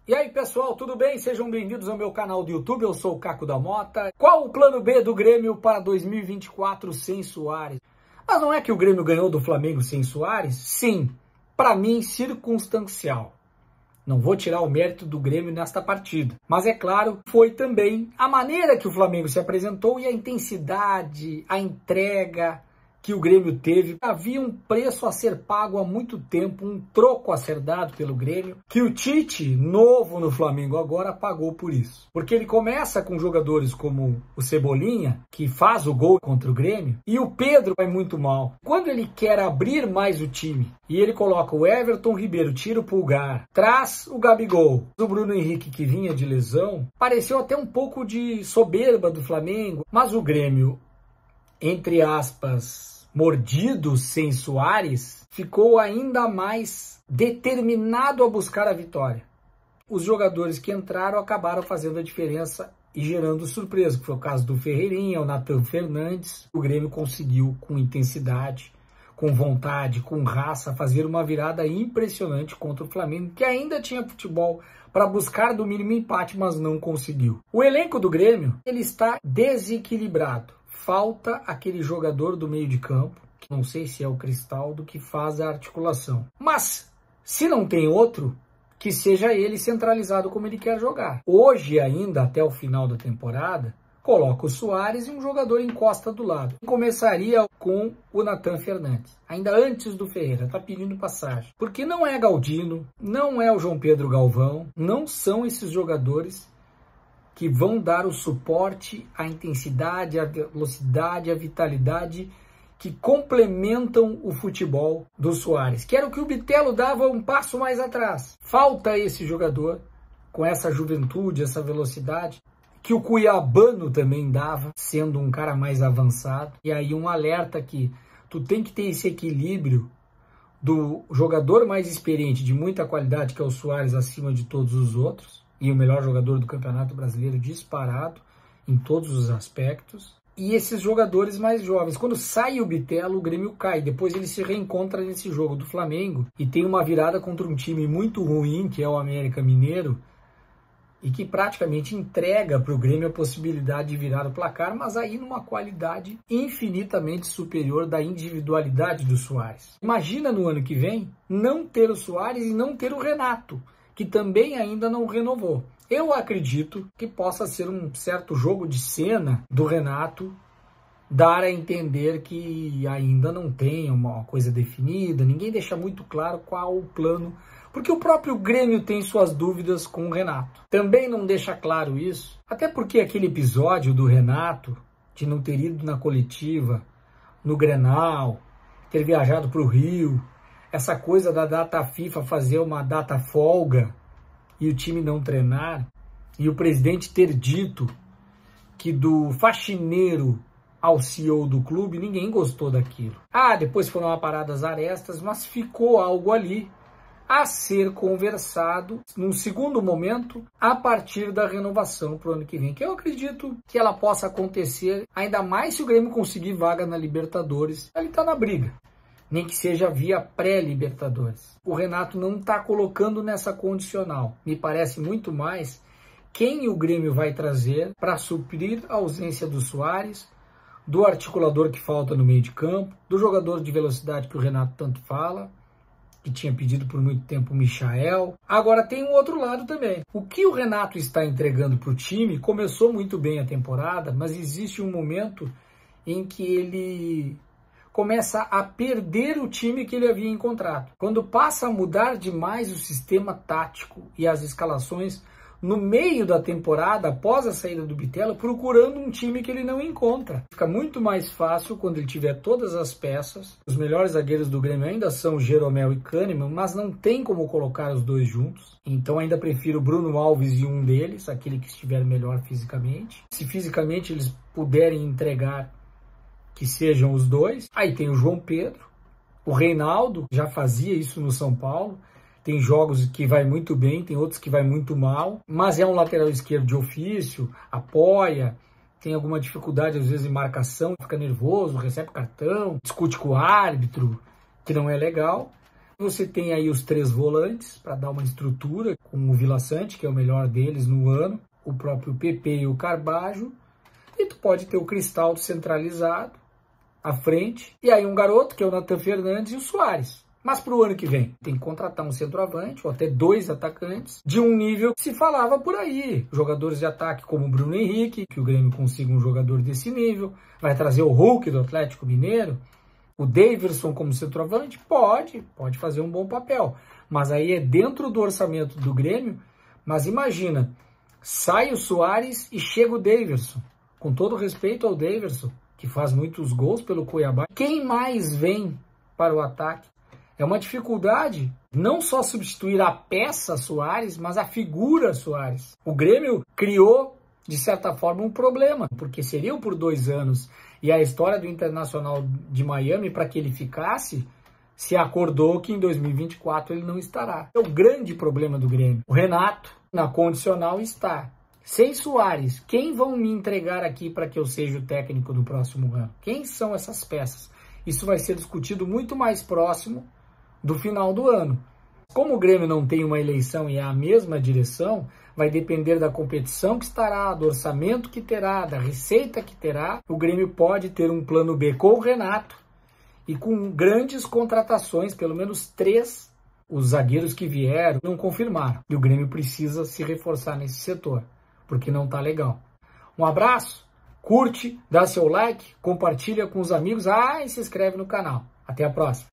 E aí pessoal, tudo bem? Sejam bem-vindos ao meu canal do YouTube, eu sou o Caco da Mota. Qual o plano B do Grêmio para 2024 sem Soares? Mas não é que o Grêmio ganhou do Flamengo sem Soares? Sim, para mim circunstancial. Não vou tirar o mérito do Grêmio nesta partida. Mas é claro, foi também a maneira que o Flamengo se apresentou e a intensidade, a entrega que o Grêmio teve. Havia um preço a ser pago há muito tempo, um troco a ser dado pelo Grêmio, que o Tite, novo no Flamengo agora, pagou por isso. Porque ele começa com jogadores como o Cebolinha, que faz o gol contra o Grêmio, e o Pedro vai muito mal. Quando ele quer abrir mais o time, e ele coloca o Everton Ribeiro, tira o Pulgar, traz o Gabigol, o Bruno Henrique que vinha de lesão, pareceu até um pouco de soberba do Flamengo, mas o Grêmio, entre aspas, mordido sem Soares, ficou ainda mais determinado a buscar a vitória. Os jogadores que entraram acabaram fazendo a diferença e gerando surpresa, que foi o caso do Ferreirinha, o Nathan Fernandes. O Grêmio conseguiu, com intensidade, com vontade, com raça, fazer uma virada impressionante contra o Flamengo, que ainda tinha futebol para buscar do mínimo empate, mas não conseguiu. O elenco do Grêmio, ele está desequilibrado. Falta aquele jogador do meio de campo, que não sei se é o Cristaldo, que faz a articulação. Mas, se não tem outro, que seja ele centralizado como ele quer jogar. Hoje ainda, até o final da temporada, coloca o Soares e um jogador encosta do lado. Começaria com o Nathan Fernandes, ainda antes do Ferreira, está pedindo passagem. Porque não é Galdino, não é o João Pedro Galvão, não são esses jogadores que vão dar o suporte, a intensidade, a velocidade, a vitalidade que complementam o futebol do Soares, que era o que o Bitelo dava um passo mais atrás. Falta esse jogador com essa juventude, essa velocidade, que o Cuiabano também dava, sendo um cara mais avançado. E aí um alerta que tu tem que ter esse equilíbrio do jogador mais experiente, de muita qualidade, que é o Soares, acima de todos os outros, e o melhor jogador do Campeonato Brasileiro disparado em todos os aspectos. E esses jogadores mais jovens. Quando sai o Bitelo, o Grêmio cai. Depois ele se reencontra nesse jogo do Flamengo e tem uma virada contra um time muito ruim, que é o América Mineiro, e que praticamente entrega para o Grêmio a possibilidade de virar o placar, mas aí numa qualidade infinitamente superior da individualidade do Soares. Imagina no ano que vem não ter o Soares e não ter o Renato, que também ainda não renovou. Eu acredito que possa ser um certo jogo de cena do Renato, dar a entender que ainda não tem uma coisa definida, ninguém deixa muito claro qual o plano, porque o próprio Grêmio tem suas dúvidas com o Renato. Também não deixa claro isso, até porque aquele episódio do Renato, de não ter ido na coletiva, no Grenal, ter viajado para o Rio, essa coisa da data FIFA fazer uma data folga e o time não treinar, e o presidente ter dito que do faxineiro ao CEO do clube, ninguém gostou daquilo. Depois foram aparadas arestas, mas ficou algo ali a ser conversado num segundo momento, a partir da renovação para o ano que vem, que eu acredito que ela possa acontecer, ainda mais se o Grêmio conseguir vaga na Libertadores. Ele está na briga, nem que seja via pré-Libertadores. O Renato não está colocando nessa condicional. Me parece muito mais quem o Grêmio vai trazer para suprir a ausência do Soares, do articulador que falta no meio de campo, do jogador de velocidade que o Renato tanto fala, que tinha pedido por muito tempo o Michael. Agora tem um outro lado também. O que o Renato está entregando para o time, começou muito bem a temporada, mas existe um momento em que ele começa a perder o time que ele havia encontrado. Quando passa a mudar demais o sistema tático e as escalações no meio da temporada, após a saída do Bitelo, procurando um time que ele não encontra. Fica muito mais fácil quando ele tiver todas as peças. Os melhores zagueiros do Grêmio ainda são Jeromel e Kahneman, mas não tem como colocar os dois juntos. Então ainda prefiro Bruno Alves e um deles, aquele que estiver melhor fisicamente. Se fisicamente eles puderem entregar, que sejam os dois. Aí tem o João Pedro, o Reinaldo, já fazia isso no São Paulo. Tem jogos que vai muito bem, tem outros que vai muito mal, mas é um lateral esquerdo de ofício, apoia, tem alguma dificuldade às vezes em marcação, fica nervoso, recebe cartão, discute com o árbitro, que não é legal. Você tem aí os 3 volantes para dar uma estrutura, com o Vila Sante, que é o melhor deles no ano, o próprio PP e o Carbajo, e tu pode ter o Cristaldo centralizado à frente, e aí um garoto, que é o Nathan Fernandes, e o Soares. Mas para o ano que vem, tem que contratar um centroavante, ou até 2 atacantes, de um nível que se falava por aí. Jogadores de ataque como o Bruno Henrique, que o Grêmio consiga um jogador desse nível. Vai trazer o Hulk do Atlético Mineiro. O Daverson como centroavante? Pode fazer um bom papel. Mas aí é dentro do orçamento do Grêmio. Mas imagina, sai o Soares e chega o Daverson. Com todo respeito ao Daverson, que faz muitos gols pelo Cuiabá. Quem mais vem para o ataque? É uma dificuldade não só substituir a peça Soares, mas a figura Soares. O Grêmio criou, de certa forma, um problema, porque seriam por 2 anos. E a história do Internacional de Miami, para que ele ficasse, se acordou que em 2024 ele não estará. É o grande problema do Grêmio. O Renato, na condicional, está. Sem Soares, quem vão me entregar aqui para que eu seja o técnico do próximo ano? Quem são essas peças? Isso vai ser discutido muito mais próximo do final do ano. Como o Grêmio não tem uma eleição e é a mesma direção, vai depender da competição que estará, do orçamento que terá, da receita que terá. O Grêmio pode ter um plano B com o Renato e com grandes contratações, pelo menos 3. Os zagueiros que vieram não confirmaram. E o Grêmio precisa se reforçar nesse setor, porque não está legal. Um abraço, curte, dá seu like, compartilha com os amigos, e se inscreve no canal. Até a próxima.